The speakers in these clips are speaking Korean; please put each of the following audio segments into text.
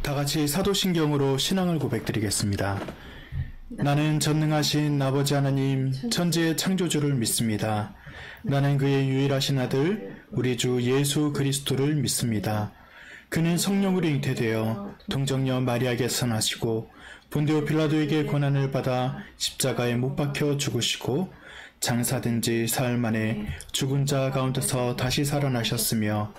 다 같이 사도신경으로 신앙을 고백드리겠습니다. 나는 전능하신 아버지 하나님 천지의 창조주를 믿습니다. 나는 그의 유일하신 아들 우리 주 예수 그리스도를 믿습니다. 그는 성령으로 잉태되어 동정녀 마리아에게서 나시고 본디오 빌라도에게 고난을 받아 십자가에 못 박혀 죽으시고 장사된 지 사흘 만에 죽은 자 가운데서 다시 살아나셨으며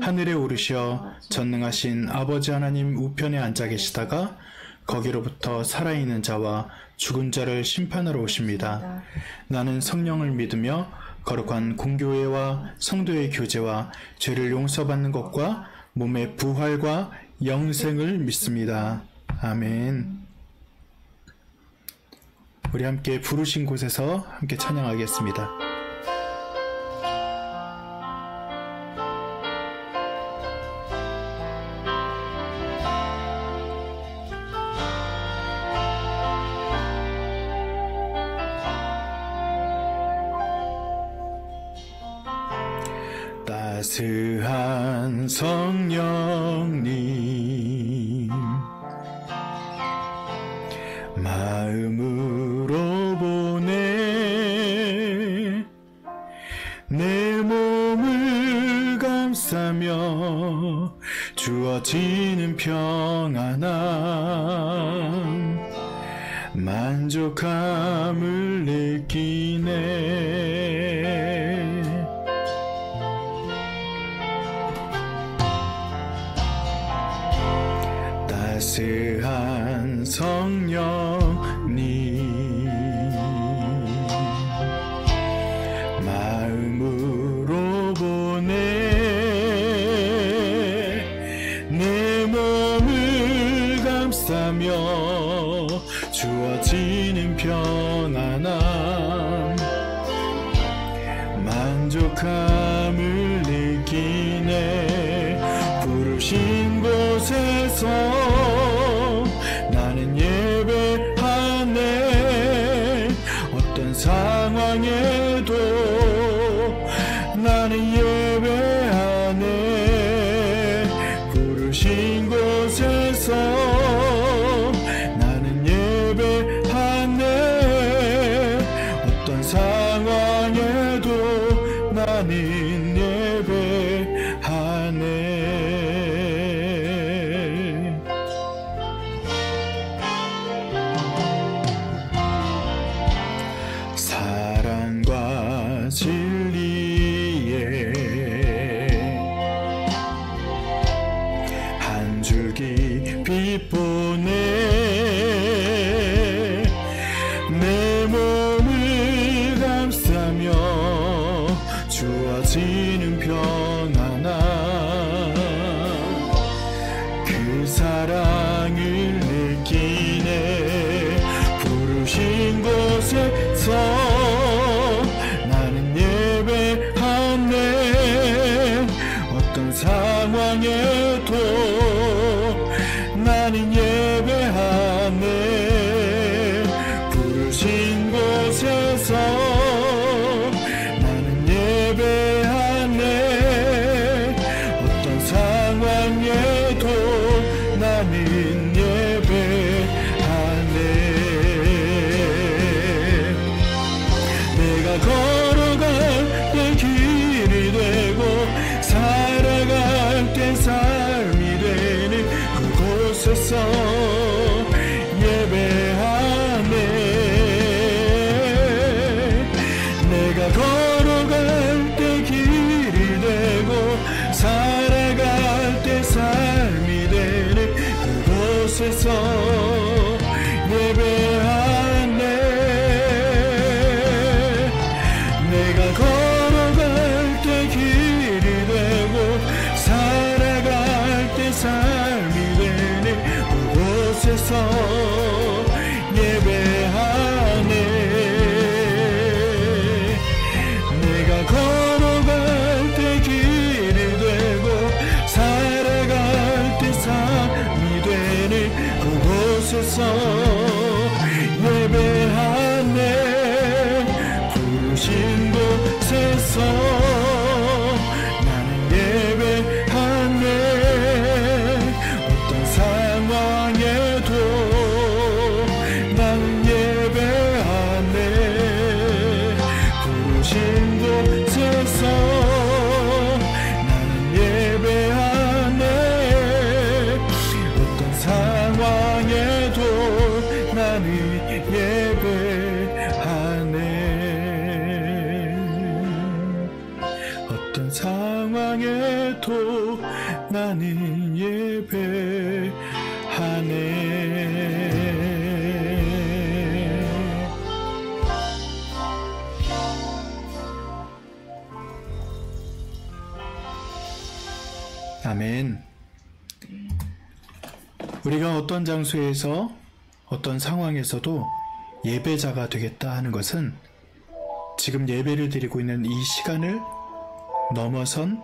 하늘에 오르시어 전능하신 아버지 하나님 우편에 앉아 계시다가 거기로부터 살아있는 자와 죽은 자를 심판하러 오십니다. 나는 성령을 믿으며 거룩한 공교회와 성도의 교제와 죄를 용서받는 것과 몸의 부활과 영생을 믿습니다. 아멘. 우리 함께 부르신 곳에서 함께 찬양하겠습니다. 따스한 성령님 마음으로 보내 내 몸을 감싸며 주어지는 평안함 만족함을 느끼네. 따스한 성령님 마음으로 보내 내 몸을 감싸며 주어지는 평안함 만족함을 느끼네. 부르신 곳에서 나는 예배하네. 어떤 상황에도 나는 예배하네. 부르신 곳에서 나는 예배하네. 어떤 상황에도 나는 예배하네. 사랑과 진리에 한 줄기 빛 보내 내 몸을 감싸며 주어지는 평안함 그 사랑을 느끼네. 부르신 곳에서 나는 예배하네. 어떤 상황에도 나는 예배하네. 부르신 곳에서 나는 예배하네. 어떤 상황에도 나는 예배하네. 아멘. 우리가 어떤 장소에서 어떤 상황에서도 예배자가 되겠다 하는 것은 지금 예배를 드리고 있는 이 시간을 넘어선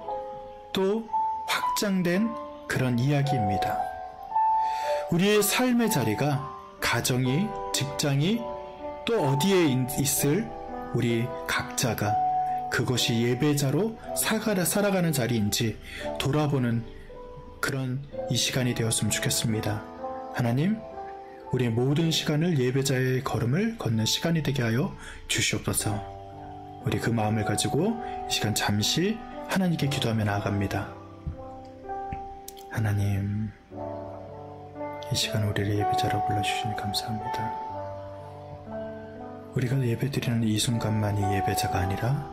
또 확장된 그런 이야기입니다. 우리의 삶의 자리가 가정이, 직장이 또 어디에 있을 우리 각자가 그것이 예배자로 살아가는 자리인지 돌아보는 그런 이 시간이 되었으면 좋겠습니다. 하나님, 우리의 모든 시간을 예배자의 걸음을 걷는 시간이 되게 하여 주시옵소서. 우리 그 마음을 가지고 이 시간 잠시 하나님께 기도하며 나아갑니다. 하나님, 이 시간 우리를 예배자로 불러주시니 감사합니다. 우리가 예배드리는 이 순간만이 예배자가 아니라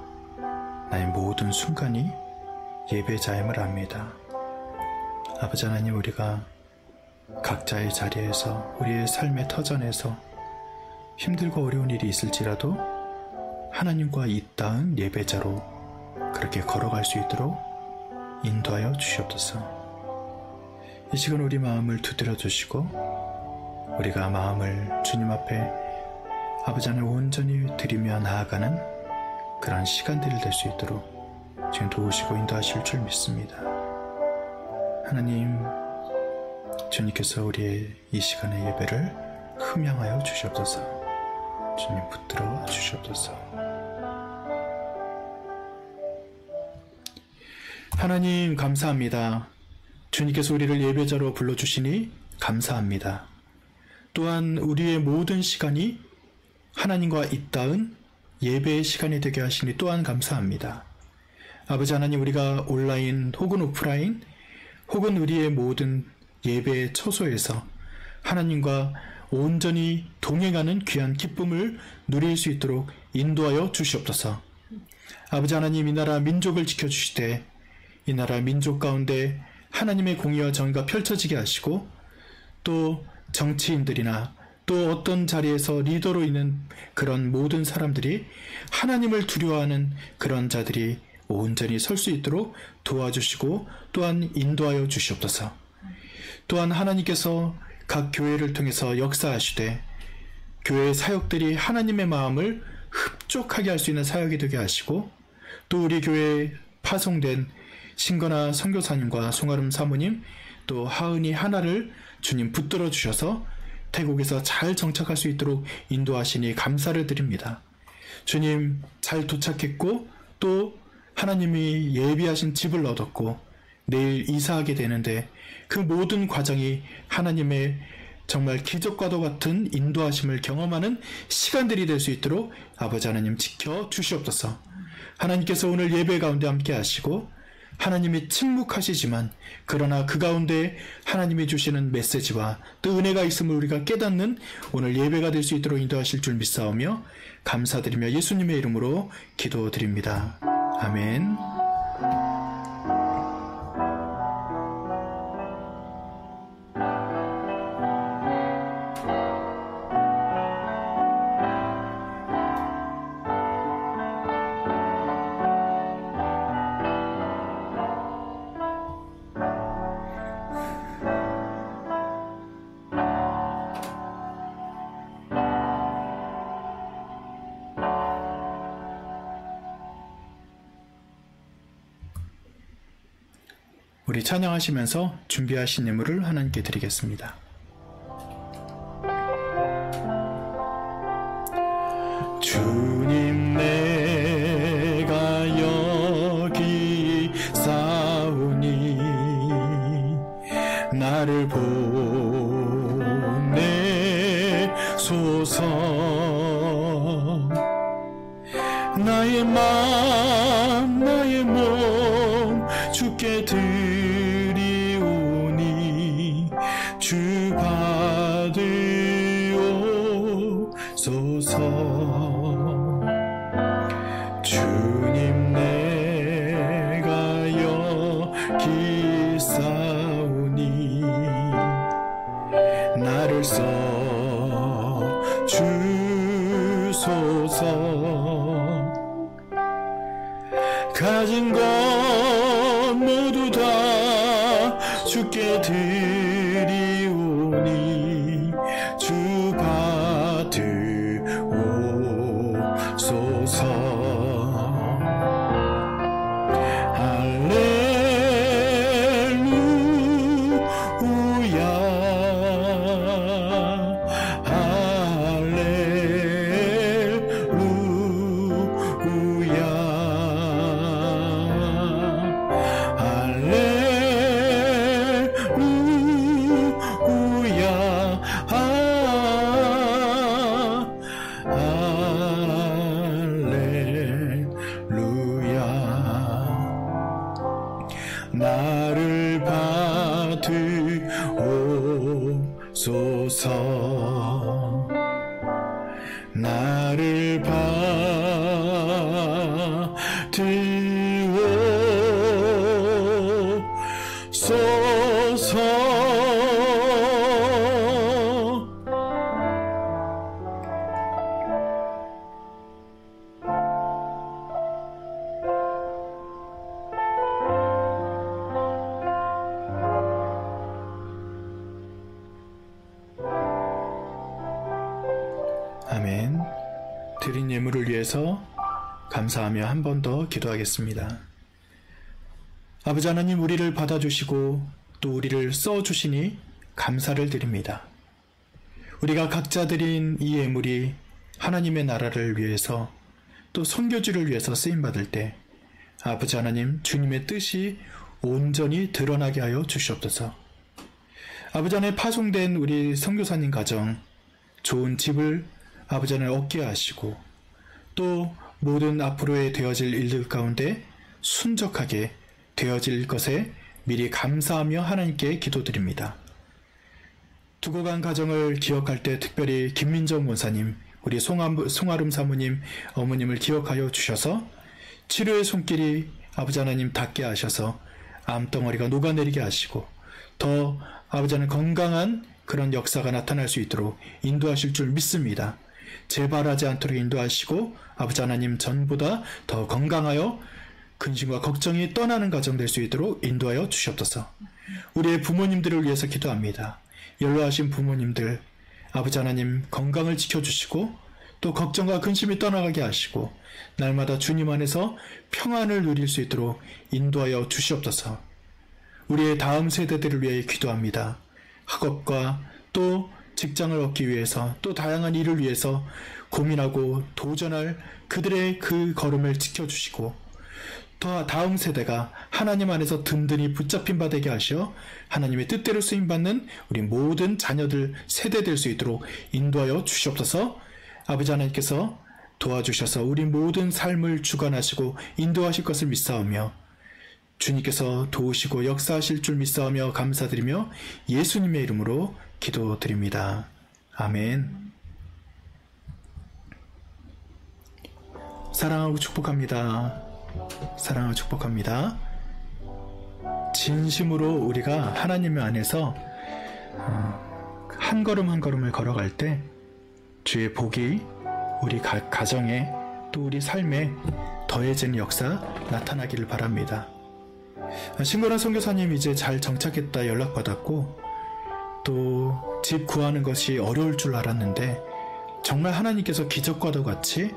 나의 모든 순간이 예배자임을 압니다. 아버지 하나님, 우리가 각자의 자리에서 우리의 삶의 터전에서 힘들고 어려운 일이 있을지라도 하나님과 잇닿은 예배자로 그렇게 걸어갈 수 있도록 인도하여 주시옵소서. 이 시간 우리 마음을 두드려 주시고 우리가 마음을 주님 앞에 아버지 하나님 온전히 드리며 나아가는 그런 시간들이 될 수 있도록 지금 도우시고 인도하실 줄 믿습니다. 하나님, 주님께서 우리의 이 시간의 예배를 흠양하여 주시옵소서. 주님 붙들어 주시옵소서. 하나님 감사합니다. 주님께서 우리를 예배자로 불러주시니 감사합니다. 또한 우리의 모든 시간이 하나님과 잇닿은 예배의 시간이 되게 하시니 또한 감사합니다. 아버지 하나님, 우리가 온라인 혹은 오프라인 혹은 우리의 모든 예배의 처소에서 하나님과 온전히 동행하는 귀한 기쁨을 누릴 수 있도록 인도하여 주시옵소서. 아버지 하나님, 이 나라 민족을 지켜주시되 이 나라 민족 가운데 하나님의 공의와 정의가 펼쳐지게 하시고 또 정치인들이나 또 어떤 자리에서 리더로 있는 그런 모든 사람들이 하나님을 두려워하는 그런 자들이 온전히 설 수 있도록 도와주시고 또한 인도하여 주시옵소서. 또한 하나님께서 각 교회를 통해서 역사하시되 교회의 사역들이 하나님의 마음을 흡족하게 할 수 있는 사역이 되게 하시고 또 우리 교회에 파송된 신건아 선교사님과 송아름 사모님 또 하은이 하나를 주님 붙들어 주셔서 태국에서 잘 정착할 수 있도록 인도하시니 감사를 드립니다. 주님, 잘 도착했고 또 하나님이 예비하신 집을 얻었고 내일 이사하게 되는데 그 모든 과정이 하나님의 정말 기적과도 같은 인도하심을 경험하는 시간들이 될 수 있도록 아버지 하나님 지켜 주시옵소서. 하나님께서 오늘 예배 가운데 함께 하시고 하나님이 침묵하시지만 그러나 그 가운데 하나님이 주시는 메시지와 또 은혜가 있음을 우리가 깨닫는 오늘 예배가 될 수 있도록 인도하실 줄 믿사오며 감사드리며 예수님의 이름으로 기도드립니다. 아멘. 우리 찬양하시면서 준비하신 예물을 하나님께 드리겠습니다. 주님, 내가 여기 싸우니 나를 보내소서. 나의 마음 나의 몸 주께 드리오니 주 받으옵소서. 주님, 내가 모두 다 주께 드리오니 주 받으옵소서. 나를 받으옵소서. 나를 받으옵소서. 아멘. 드린 예물을 위해서 감사하며 한 번 더 기도하겠습니다. 아버지 하나님, 우리를 받아주시고 또 우리를 써주시니 감사를 드립니다. 우리가 각자 드린 이 예물이 하나님의 나라를 위해서 또 선교지를 위해서 쓰임받을 때 아버지 하나님, 주님의 뜻이 온전히 드러나게 하여 주시옵소서. 아버지 하나님, 파송된 우리 선교사님 가정 좋은 집을 아버지 하나님 얻게 하시고 또 모든 앞으로의 되어질 일들 가운데 순적하게 되어질 것에 미리 감사하며 하나님께 기도드립니다. 두고 간 가정을 기억할 때 특별히 김민정 원사님, 우리 송아름 사모님, 어머님을 기억하여 주셔서 치료의 손길이 아버지 하나님 닿게 하셔서 암덩어리가 녹아내리게 하시고 더 아버지 하나님 건강한 그런 역사가 나타날 수 있도록 인도하실 줄 믿습니다. 재발하지 않도록 인도하시고 아버지 하나님 전보다 더 건강하여 근심과 걱정이 떠나는 가정 될 수 있도록 인도하여 주시옵소서. 우리의 부모님들을 위해서 기도합니다. 연로하신 부모님들 아버지 하나님 건강을 지켜주시고 또 걱정과 근심이 떠나가게 하시고 날마다 주님 안에서 평안을 누릴 수 있도록 인도하여 주시옵소서. 우리의 다음 세대들을 위해 기도합니다. 학업과 또 직장을 얻기 위해서 또 다양한 일을 위해서 고민하고 도전할 그들의 그 걸음을 지켜주시고 더 다음 세대가 하나님 안에서 든든히 붙잡힌 바 되게 하시어 하나님의 뜻대로 쓰임받는 우리 모든 자녀들 세대 될 수 있도록 인도하여 주시옵소서. 아버지 하나님께서 도와주셔서 우리 모든 삶을 주관하시고 인도하실 것을 믿사오며 주님께서 도우시고 역사하실 줄 믿사오며 감사드리며 예수님의 이름으로 기도드립니다. 아멘. 사랑하고 축복합니다. 사랑하고 축복합니다. 진심으로 우리가 하나님 안에서 한 걸음 한 걸음을 걸어갈 때 주의 복이 우리 가정에 또 우리 삶에 더해지는 역사 나타나기를 바랍니다. 신고란 선교사님 이제 잘 정착했다 연락받았고 또 집 구하는 것이 어려울 줄 알았는데 정말 하나님께서 기적과도 같이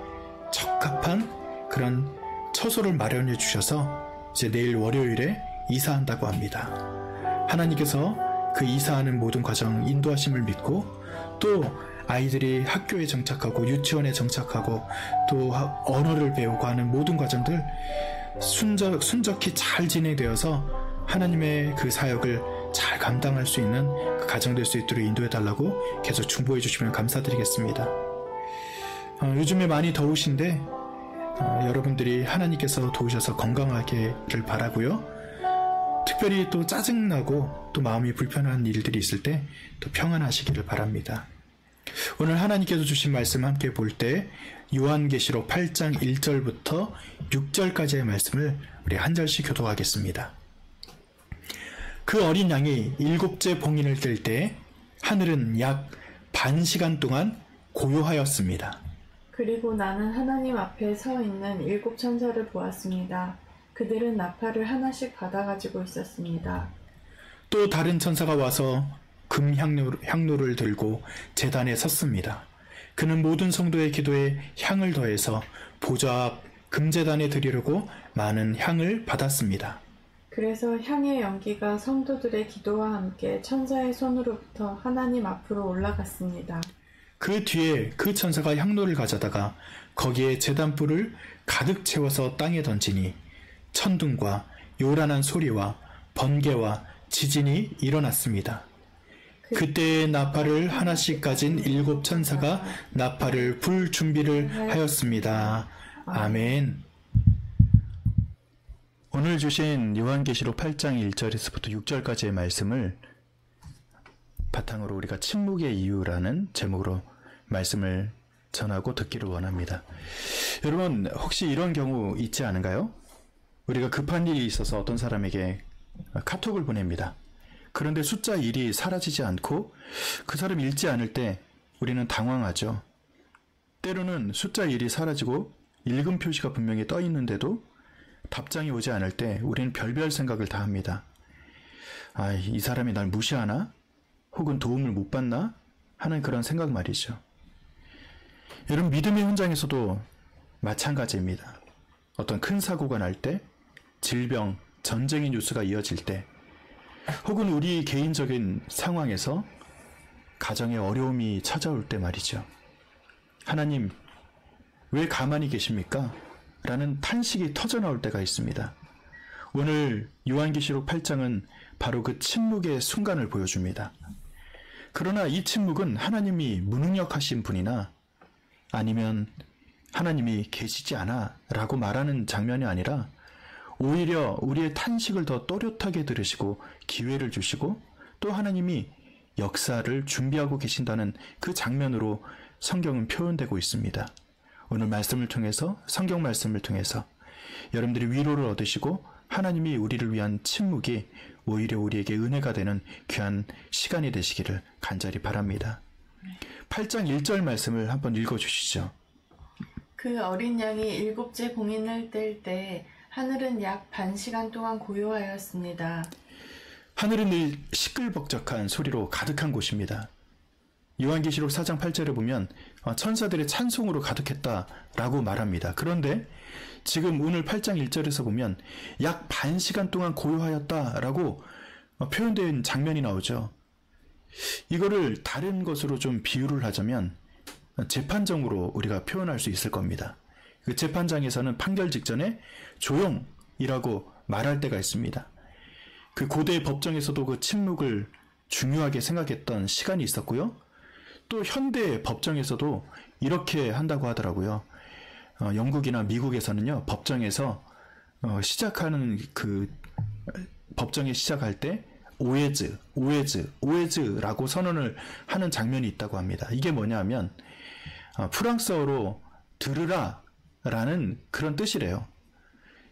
적합한 그런 처소를 마련해 주셔서 이제 내일 월요일에 이사한다고 합니다. 하나님께서 그 이사하는 모든 과정 인도하심을 믿고 또 아이들이 학교에 정착하고 유치원에 정착하고 또 언어를 배우고 하는 모든 과정들 순적히 잘 진행되어서 하나님의 그 사역을 잘 감당할 수 있는 그 가정 될 수 있도록 인도해달라고 계속 중보해 주시면 감사드리겠습니다. 요즘에 많이 더우신데 여러분들이 하나님께서 도우셔서 건강하기를 바라고요. 특별히 또 짜증나고 또 마음이 불편한 일들이 있을 때 또 평안하시기를 바랍니다. 오늘 하나님께서 주신 말씀 함께 볼 때 요한계시록 8장 1절부터 6절까지의 말씀을 우리 한 절씩 교독하겠습니다. 그 어린 양이 7째 봉인을 뗄 때 하늘은 약 반 시간 동안 고요하였습니다. 그리고 나는 하나님 앞에 서 있는 7 천사를 보았습니다. 그들은 나팔을 하나씩 받아가지고 있었습니다. 또 다른 천사가 와서 금 향로를 들고 제단에 섰습니다. 그는 모든 성도의 기도에 향을 더해서 보좌 앞 금제단에 드리려고 많은 향을 받았습니다. 그래서 향의 연기가 성도들의 기도와 함께 천사의 손으로부터 하나님 앞으로 올라갔습니다. 그 뒤에 그 천사가 향로를 가져다가 거기에 제단불을 가득 채워서 땅에 던지니 천둥과 요란한 소리와 번개와 지진이 일어났습니다. 그때 나팔을 하나씩 가진 7 천사가 나팔을 불 준비를 하였습니다. 아멘. 오늘 주신 요한계시록 8장 1절에서부터 6절까지의 말씀을 바탕으로 우리가 침묵의 이유라는 제목으로 말씀을 전하고 듣기를 원합니다. 여러분, 혹시 이런 경우 있지 않은가요? 우리가 급한 일이 있어서 어떤 사람에게 카톡을 보냅니다. 그런데 숫자 1이 사라지지 않고 그 사람이 읽지 않을 때 우리는 당황하죠. 때로는 숫자 1이 사라지고 읽음 표시가 분명히 떠 있는데도 답장이 오지 않을 때 우리는 별별 생각을 다 합니다. 아, 이 사람이 날 무시하나? 혹은 도움을 못 받나? 하는 그런 생각 말이죠. 여러분, 믿음의 현장에서도 마찬가지입니다. 어떤 큰 사고가 날 때, 질병, 전쟁의 뉴스가 이어질 때, 혹은 우리 개인적인 상황에서 가정에 어려움이 찾아올 때 말이죠. 하나님, 왜 가만히 계십니까? 라는 탄식이 터져나올 때가 있습니다. 오늘 요한계시록 8장은 바로 그 침묵의 순간을 보여줍니다. 그러나 이 침묵은 하나님이 무능력하신 분이나 아니면 하나님이 계시지 않아 라고 말하는 장면이 아니라 오히려 우리의 탄식을 더 또렷하게 들으시고 기회를 주시고 또 하나님이 역사를 준비하고 계신다는 그 장면으로 성경은 표현되고 있습니다. 오늘 말씀을 통해서, 성경 말씀을 통해서 여러분들이 위로를 얻으시고 하나님이 우리를 위한 침묵이 오히려 우리에게 은혜가 되는 귀한 시간이 되시기를 간절히 바랍니다. 8장 1절 말씀을 한번 읽어주시죠. 그 어린 양이 7째 봉인을 뗄 때 하늘은 약 반 시간 동안 고요하였습니다. 하늘은 늘 시끌벅적한 소리로 가득한 곳입니다. 요한계시록 4장 8절에 보면 천사들의 찬송으로 가득했다라고 말합니다. 그런데 지금 오늘 8장 1절에서 보면 약 반 시간 동안 고요하였다라고 표현된 장면이 나오죠. 이거를 다른 것으로 좀 비유를 하자면 재판정으로 우리가 표현할 수 있을 겁니다. 그 재판장에서는 판결 직전에 조용이라고 말할 때가 있습니다. 그 고대 법정에서도 그 침묵을 중요하게 생각했던 시간이 있었고요. 또 현대 법정에서도 이렇게 한다고 하더라고요. 영국이나 미국에서는요, 법정에서 시작하는 그 법정에 시작할 때 오에즈라고 선언을 하는 장면이 있다고 합니다. 이게 뭐냐면 프랑스어로 들으라 라는 그런 뜻이래요.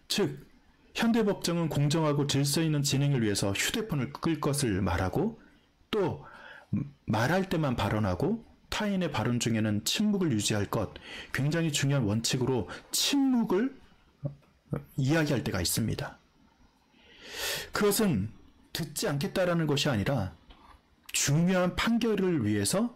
즉 현대 법정은 공정하고 질서 있는 진행을 위해서 휴대폰을 끌 것을 말하고 또 말할 때만 발언하고 타인의 발언 중에는 침묵을 유지할 것, 굉장히 중요한 원칙으로 침묵을 이야기할 때가 있습니다. 그것은 듣지 않겠다라는 것이 아니라 중요한 판결을 위해서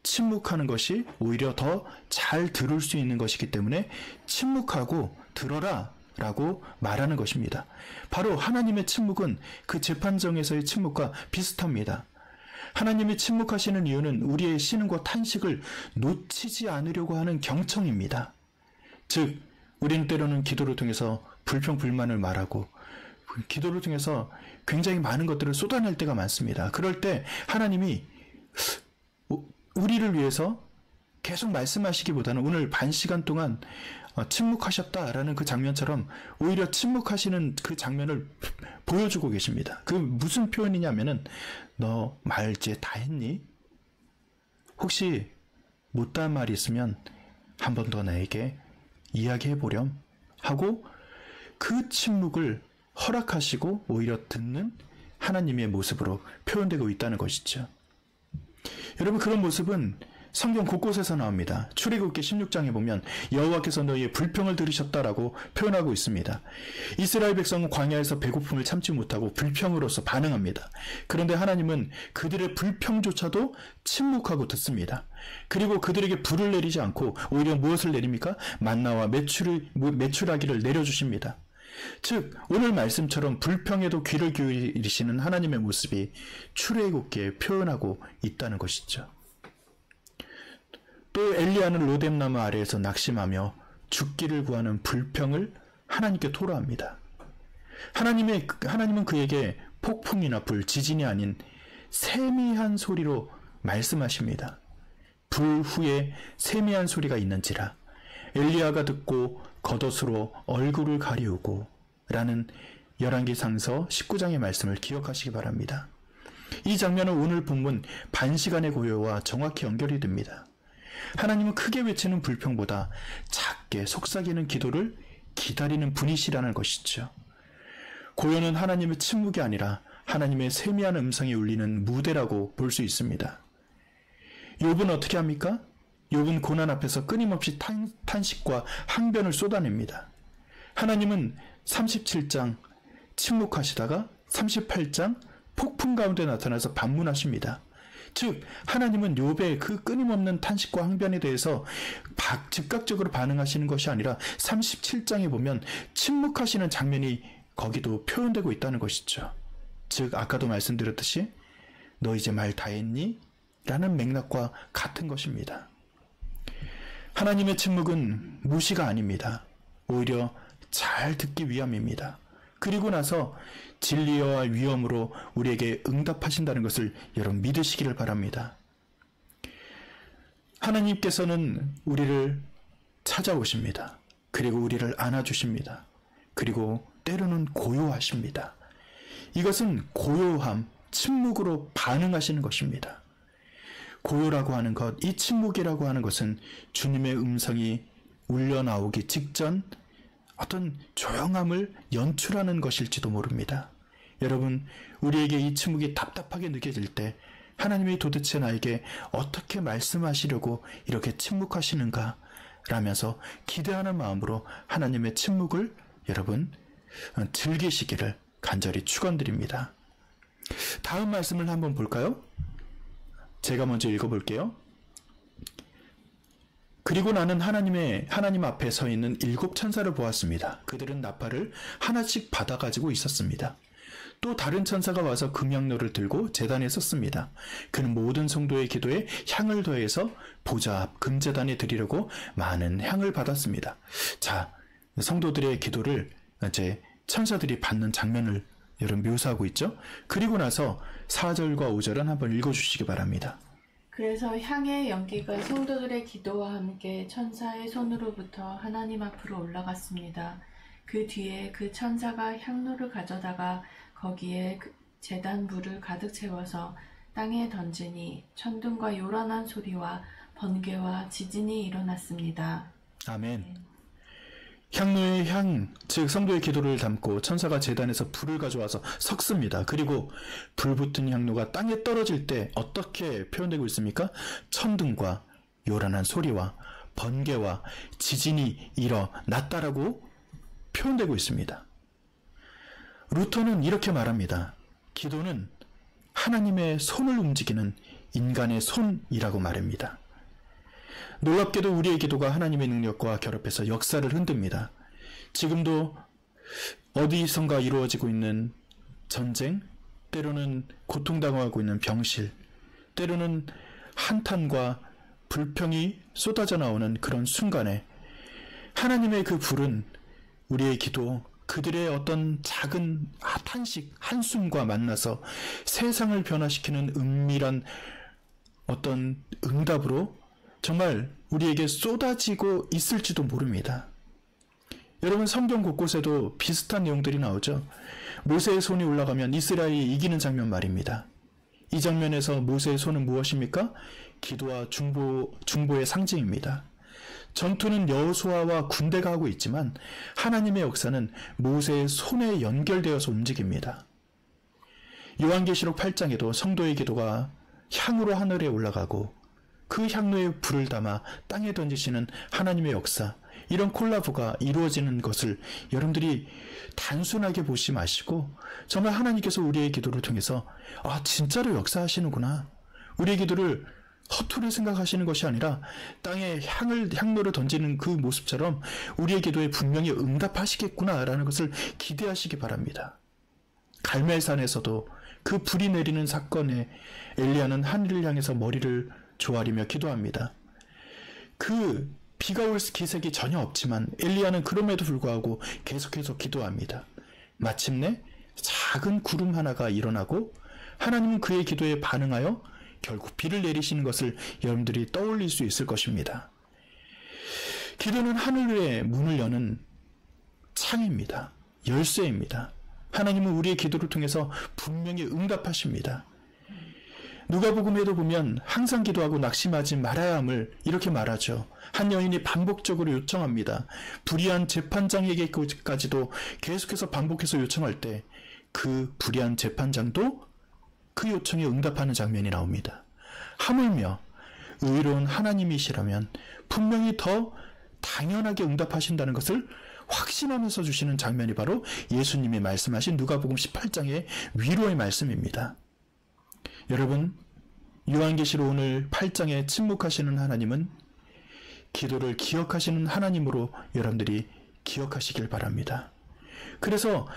침묵하는 것이 오히려 더 잘 들을 수 있는 것이기 때문에 침묵하고 들어라 라고 말하는 것입니다. 바로 하나님의 침묵은 그 재판정에서의 침묵과 비슷합니다. 하나님이 침묵하시는 이유는 우리의 신음과 탄식을 놓치지 않으려고 하는 경청입니다. 즉, 우리는 때로는 기도를 통해서 불평불만을 말하고 기도를 통해서 굉장히 많은 것들을 쏟아낼 때가 많습니다. 그럴 때 하나님이 우리를 위해서 계속 말씀하시기보다는 오늘 반 시간 동안 침묵하셨다라는 그 장면처럼 오히려 침묵하시는 그 장면을 보여주고 계십니다. 그 무슨 표현이냐면은 너 말 이제 다 했니? 혹시 못다한 말이 있으면 한 번 더 나에게 이야기해보렴 하고 그 침묵을 허락하시고 오히려 듣는 하나님의 모습으로 표현되고 있다는 것이죠. 여러분, 그런 모습은 성경 곳곳에서 나옵니다. 출애굽기 16장에 보면 여호와께서 너희의 불평을 들으셨다라고 표현하고 있습니다. 이스라엘 백성은 광야에서 배고픔을 참지 못하고 불평으로서 반응합니다. 그런데 하나님은 그들의 불평조차도 침묵하고 듣습니다. 그리고 그들에게 불을 내리지 않고 오히려 무엇을 내립니까? 만나와 메추라기를 내려주십니다. 즉 오늘 말씀처럼 불평에도 귀를 기울이시는 하나님의 모습이 출애굽기에 표현하고 있다는 것이죠. 또 엘리야는 로뎀나무 아래에서 낙심하며 죽기를 구하는 불평을 하나님께 토로합니다. 하나님은 그에게 폭풍이나 불, 지진이 아닌 세미한 소리로 말씀하십니다. 불 후에 세미한 소리가 있는지라 엘리야가 듣고 겉옷으로 얼굴을 가리우고 라는 열왕기상서 19장의 말씀을 기억하시기 바랍니다. 이 장면은 오늘 본문 반시간의 고요와 정확히 연결이 됩니다. 하나님은 크게 외치는 불평보다 작게 속삭이는 기도를 기다리는 분이시라는 것이죠. 고요는 하나님의 침묵이 아니라 하나님의 세미한 음성이 울리는 무대라고 볼 수 있습니다. 욥은 어떻게 합니까? 욥은 고난 앞에서 끊임없이 탄식과 항변을 쏟아냅니다. 하나님은 37장 침묵하시다가 38장 폭풍 가운데 나타나서 반문하십니다. 즉 하나님은 욥의 그 끊임없는 탄식과 항변에 대해서 즉각적으로 반응하시는 것이 아니라 37장에 보면 침묵하시는 장면이 거기도 표현되고 있다는 것이죠. 즉 아까도 말씀드렸듯이 너 이제 말 다 했니? 라는 맥락과 같은 것입니다. 하나님의 침묵은 무시가 아닙니다. 오히려 잘 듣기 위함입니다. 그리고 나서 진리와 위엄으로 우리에게 응답하신다는 것을 여러분 믿으시기를 바랍니다. 하나님께서는 우리를 찾아오십니다. 그리고 우리를 안아주십니다. 그리고 때로는 고요하십니다. 이것은 고요함, 침묵으로 반응하시는 것입니다. 고요라고 하는 것, 이 침묵이라고 하는 것은 주님의 음성이 울려 나오기 직전 어떤 조용함을 연출하는 것일지도 모릅니다. 여러분, 우리에게 이 침묵이 답답하게 느껴질 때 하나님이 도대체 나에게 어떻게 말씀하시려고 이렇게 침묵하시는가 라면서 기대하는 마음으로 하나님의 침묵을 여러분 즐기시기를 간절히 축원드립니다. 다음 말씀을 한번 볼까요? 제가 먼저 읽어볼게요. 그리고 나는 하나님 앞에 서 있는 7 천사를 보았습니다. 그들은 나팔을 하나씩 받아가지고 있었습니다. 또 다른 천사가 와서 금향로를 들고 제단에 섰습니다. 그는 모든 성도의 기도에 향을 더해서 보좌 앞 금제단에 드리려고 많은 향을 받았습니다. 자, 성도들의 기도를 이제 천사들이 받는 장면을 여러분 묘사하고 있죠. 그리고 나서 4절과 5절은 한번 읽어주시기 바랍니다. 그래서 향의 연기가 성도들의 기도와 함께 천사의 손으로부터 하나님 앞으로 올라갔습니다. 그 뒤에 그 천사가 향로를 가져다가 거기에 제단 물을 가득 채워서 땅에 던지니 천둥과 요란한 소리와 번개와 지진이 일어났습니다. 아멘. 향로의 향, 즉 성도의 기도를 담고 천사가 제단에서 불을 가져와서 섞습니다. 그리고 불 붙은 향로가 땅에 떨어질 때 어떻게 표현되고 있습니까? 천둥과 요란한 소리와 번개와 지진이 일어났다라고 표현되고 있습니다. 루터는 이렇게 말합니다. 기도는 하나님의 손을 움직이는 인간의 손이라고 말합니다. 놀랍게도 우리의 기도가 하나님의 능력과 결합해서 역사를 흔듭니다. 지금도 어디선가 이루어지고 있는 전쟁, 때로는 고통당하고 있는 병실, 때로는 한탄과 불평이 쏟아져 나오는 그런 순간에 하나님의 그 불은 우리의 기도, 그들의 어떤 작은 탄식, 한숨과 만나서 세상을 변화시키는 은밀한 어떤 응답으로 정말 우리에게 쏟아지고 있을지도 모릅니다. 여러분, 성경 곳곳에도 비슷한 내용들이 나오죠. 모세의 손이 올라가면 이스라엘이 이기는 장면 말입니다. 이 장면에서 모세의 손은 무엇입니까? 기도와 중보의 상징입니다. 전투는 여호수아와 군대가 하고 있지만 하나님의 역사는 모세의 손에 연결되어서 움직입니다. 요한계시록 8장에도 성도의 기도가 향으로 하늘에 올라가고 그 향로에 불을 담아 땅에 던지시는 하나님의 역사, 이런 콜라보가 이루어지는 것을 여러분들이 단순하게 보지 마시고 정말 하나님께서 우리의 기도를 통해서 진짜로 역사하시는구나, 우리의 기도를 허투루 생각하시는 것이 아니라 땅에 향로를 던지는 그 모습처럼 우리의 기도에 분명히 응답하시겠구나라는 것을 기대하시기 바랍니다. 갈멜산에서도 그 불이 내리는 사건에 엘리야는 하늘을 향해서 머리를 조아리며 기도합니다. 그 비가 올 기색이 전혀 없지만 엘리야는 그럼에도 불구하고 계속해서 기도합니다. 마침내 작은 구름 하나가 일어나고 하나님은 그의 기도에 반응하여 결국 비를 내리시는 것을 여러분들이 떠올릴 수 있을 것입니다. 기도는 하늘 위에 문을 여는 창입니다. 열쇠입니다. 하나님은 우리의 기도를 통해서 분명히 응답하십니다. 누가복음에도 보면 항상 기도하고 낙심하지 말아야 함을 이렇게 말하죠. 한 여인이 반복적으로 요청합니다. 불의한 재판장에게까지도 계속해서 반복해서 요청할 때 그 불의한 재판장도 그 요청에 응답하는 장면이 나옵니다. 하물며 의로운 하나님이시라면 분명히 더 당연하게 응답하신다는 것을 확신하면서 주시는 장면이 바로 예수님이 말씀하신 누가복음 18장의 위로의 말씀입니다. 여러분, 요한계시록 오늘 8장에 침묵하시는 하나님은 기도를 기억하시는 하나님으로 여러분들이 기억하시길 바랍니다. 그래서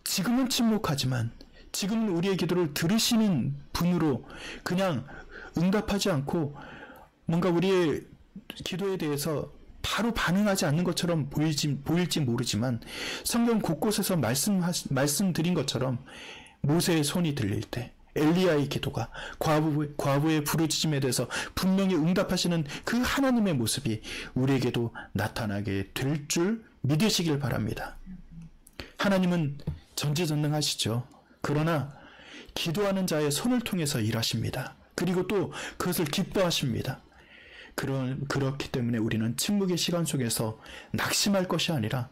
지금은 침묵하지만 지금은 우리의 기도를 들으시는 분으로 그냥 응답하지 않고 뭔가 우리의 기도에 대해서 바로 반응하지 않는 것처럼 보일지 모르지만 성경 곳곳에서 말씀드린 것처럼 모세의 손이 들릴 때, 엘리야의 기도가 과부의 부르짖음에 대해서 분명히 응답하시는 그 하나님의 모습이 우리에게도 나타나게 될 줄 믿으시길 바랍니다. 하나님은 전지전능하시죠. 그러나 기도하는 자의 손을 통해서 일하십니다. 그리고 또 그것을 기뻐하십니다. 그렇기 때문에 우리는 침묵의 시간 속에서 낙심할 것이 아니라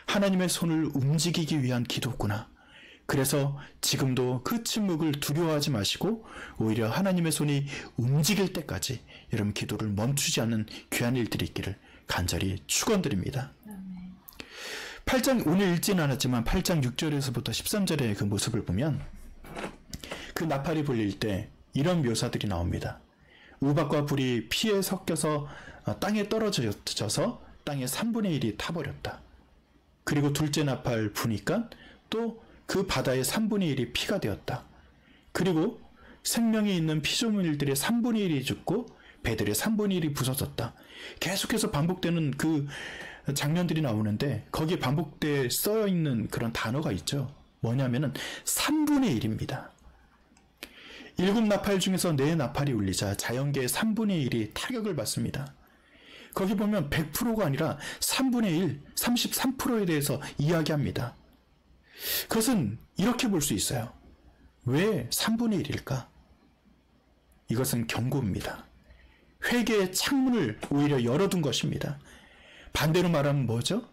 하나님의 손을 움직이기 위한 기도구나. 그래서 지금도 그 침묵을 두려워하지 마시고 오히려 하나님의 손이 움직일 때까지 여러분 기도를 멈추지 않는 귀한 일들이 있기를 간절히 축원드립니다. 8장, 오늘 읽지는 않았지만 8장 6절에서부터 13절의 그 모습을 보면 그 나팔이 불릴 때 이런 묘사들이 나옵니다. 우박과 불이 피에 섞여서 땅에 떨어져서 땅의 3분의 1이 타버렸다. 그리고 둘째 나팔 부니까 또 그 바다의 3분의 1이 피가 되었다. 그리고 생명이 있는 피조물들의 3분의 1이 죽고 배들의 3분의 1이 부서졌다. 계속해서 반복되는 그 장면들이 나오는데 거기에 반복돼 써있는 그런 단어가 있죠. 뭐냐면은 3분의 1입니다. 7나팔 중에서 4나팔이 울리자 자연계의 3분의 1이 타격을 받습니다. 거기 보면 100%가 아니라 3분의 1, 33%에 대해서 이야기합니다. 그것은 이렇게 볼 수 있어요. 왜 3분의 1일까? 이것은 경고입니다. 회개의 창문을 오히려 열어둔 것입니다. 반대로 말하면 뭐죠?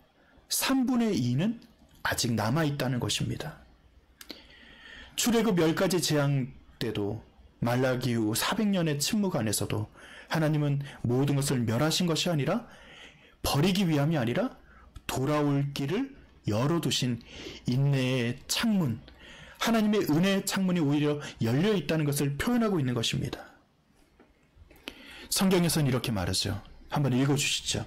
3분의 2는 아직 남아있다는 것입니다. 출애굽 10가지 재앙 때도 말라기 후 400년의 침묵 안에서도 하나님은 모든 것을 멸하신 것이 아니라 버리기 위함이 아니라 돌아올 길을 열어두신 인내의 창문, 하나님의 은혜의 창문이 오히려 열려있다는 것을 표현하고 있는 것입니다. 성경에서는 이렇게 말하죠. 한번 읽어주시죠.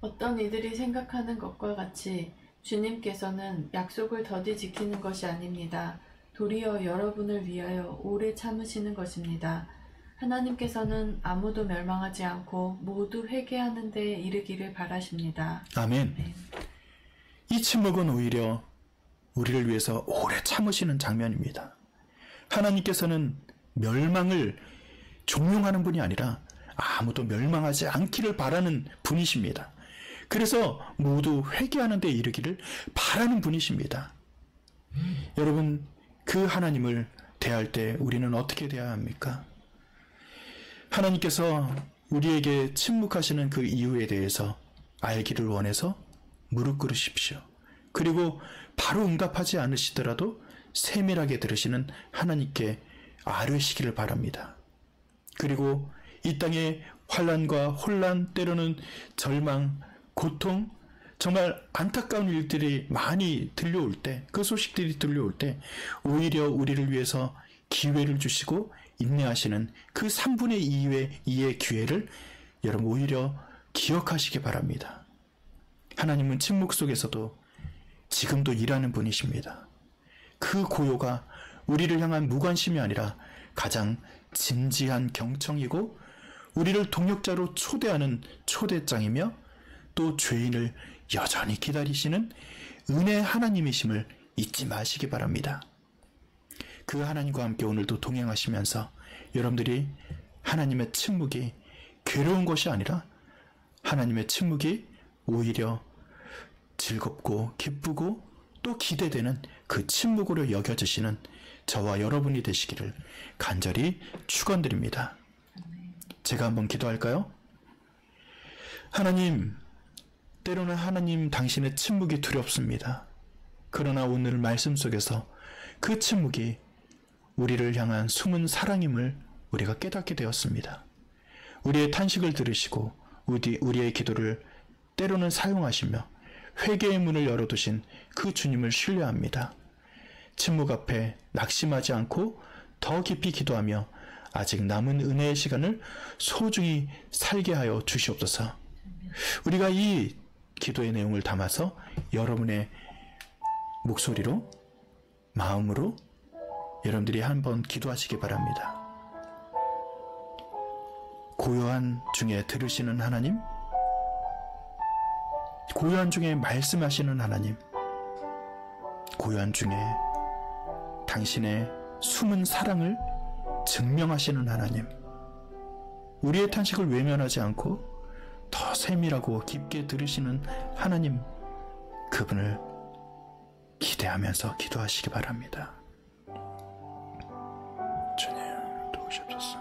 어떤 이들이 생각하는 것과 같이 주님께서는 약속을 더디 지키는 것이 아닙니다. 도리어 여러분을 위하여 오래 참으시는 것입니다. 하나님께서는 아무도 멸망하지 않고 모두 회개하는 데 이르기를 바라십니다. 아멘. 네. 이 침묵은 오히려 우리를 위해서 오래 참으시는 장면입니다. 하나님께서는 멸망을 종용하는 분이 아니라 아무도 멸망하지 않기를 바라는 분이십니다. 그래서 모두 회개하는 데 이르기를 바라는 분이십니다. 여러분, 그 하나님을 대할 때 우리는 어떻게 대해야 합니까? 하나님께서 우리에게 침묵하시는 그 이유에 대해서 알기를 원해서 무릎 꿇으십시오. 그리고 바로 응답하지 않으시더라도 세밀하게 들으시는 하나님께 아뢰시기를 바랍니다. 그리고 이 땅의 환난과 혼란, 때로는 절망, 고통, 정말 안타까운 일들이 많이 들려올 때, 그 소식들이 들려올 때 오히려 우리를 위해서 기회를 주시고 인내하시는 그 3분의 2의 기회를 여러분 오히려 기억하시기 바랍니다. 하나님은 침묵 속에서도 지금도 일하는 분이십니다. 그 고요가 우리를 향한 무관심이 아니라 가장 진지한 경청이고 우리를 동역자로 초대하는 초대장이며 또 죄인을 여전히 기다리시는 은혜 하나님이심을 잊지 마시기 바랍니다. 그 하나님과 함께 오늘도 동행하시면서 여러분들이 하나님의 침묵이 괴로운 것이 아니라 하나님의 침묵이 오히려 즐겁고 기쁘고 또 기대되는 그 침묵으로 여겨지시는 저와 여러분이 되시기를 간절히 축원드립니다. 제가 한번 기도할까요? 하나님, 때로는 하나님 당신의 침묵이 두렵습니다. 그러나 오늘 말씀 속에서 그 침묵이 우리를 향한 숨은 사랑임을 우리가 깨닫게 되었습니다. 우리의 탄식을 들으시고 우리의 기도를 때로는 사용하시며 회개의 문을 열어두신 그 주님을 신뢰합니다. 침묵 앞에 낙심하지 않고 더 깊이 기도하며 아직 남은 은혜의 시간을 소중히 살게 하여 주시옵소서. 우리가 이 기도의 내용을 담아서 여러분의 목소리로, 마음으로 여러분들이 한번 기도하시기 바랍니다. 고요한 중에 들으시는 하나님, 고요한 중에 말씀하시는 하나님, 고요한 중에 당신의 숨은 사랑을 증명하시는 하나님, 우리의 탄식을 외면하지 않고 더 세밀하고 깊게 들으시는 하나님, 그분을 기대하면서 기도하시기 바랍니다. 주님, 도우시옵소서.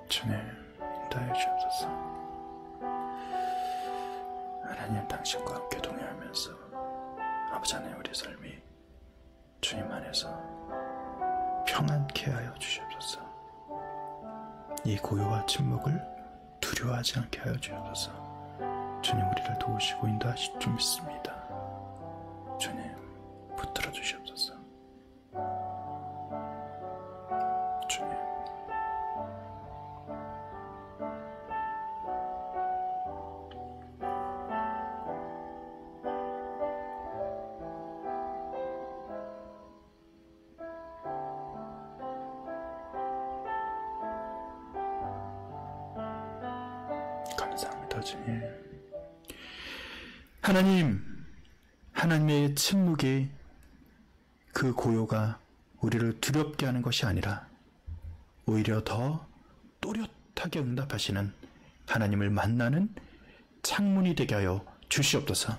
주님, 인도해 주옵소서. 하나님, 당신과 함께 동행하면서 아버지 하나님, 우리 삶이 주님 안에서 평안케 하여 주시옵소서. 이 고요와 침묵을 두려워하지 않게 하여 주옵소서. 주님, 우리를 도우시고 인도하실 줄 믿습니다. 주님, 붙들어 주시옵소서. 주님, 감사합니다. 주님, 하나님의 침묵이, 그 고요가 우리를 두렵게 하는 것이 아니라 오히려 더 또렷하게 응답하시는 하나님을 만나는 창문이 되게 하여 주시옵소서.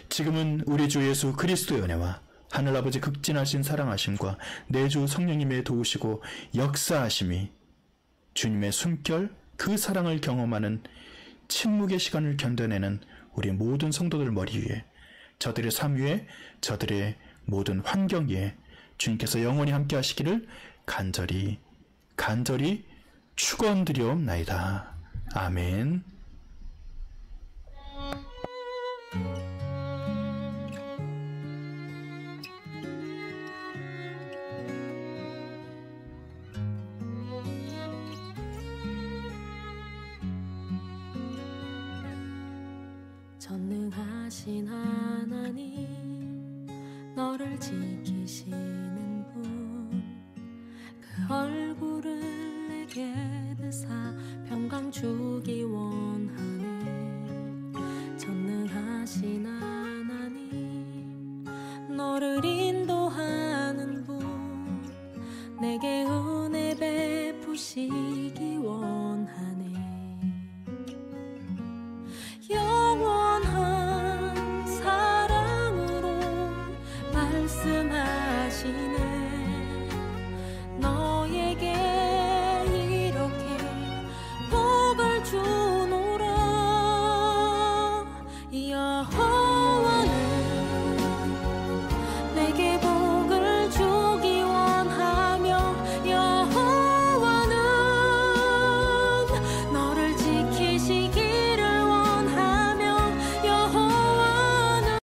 지금은 우리 주 예수 그리스도의 은혜와 하늘아버지 극진하신 사랑하심과 내주 성령님의 도우시고 역사하심이, 주님의 숨결, 그 사랑을 경험하는 침묵의 시간을 견뎌내는 우리 모든 성도들 머리 위에, 저들의 삶 위에, 저들의 모든 환경 위에 주님께서 영원히 함께 하시기를 간절히 축원드리옵나이다. 아멘. 전능하신 하나님, 너를 지키시는 분, 그 얼굴을 내게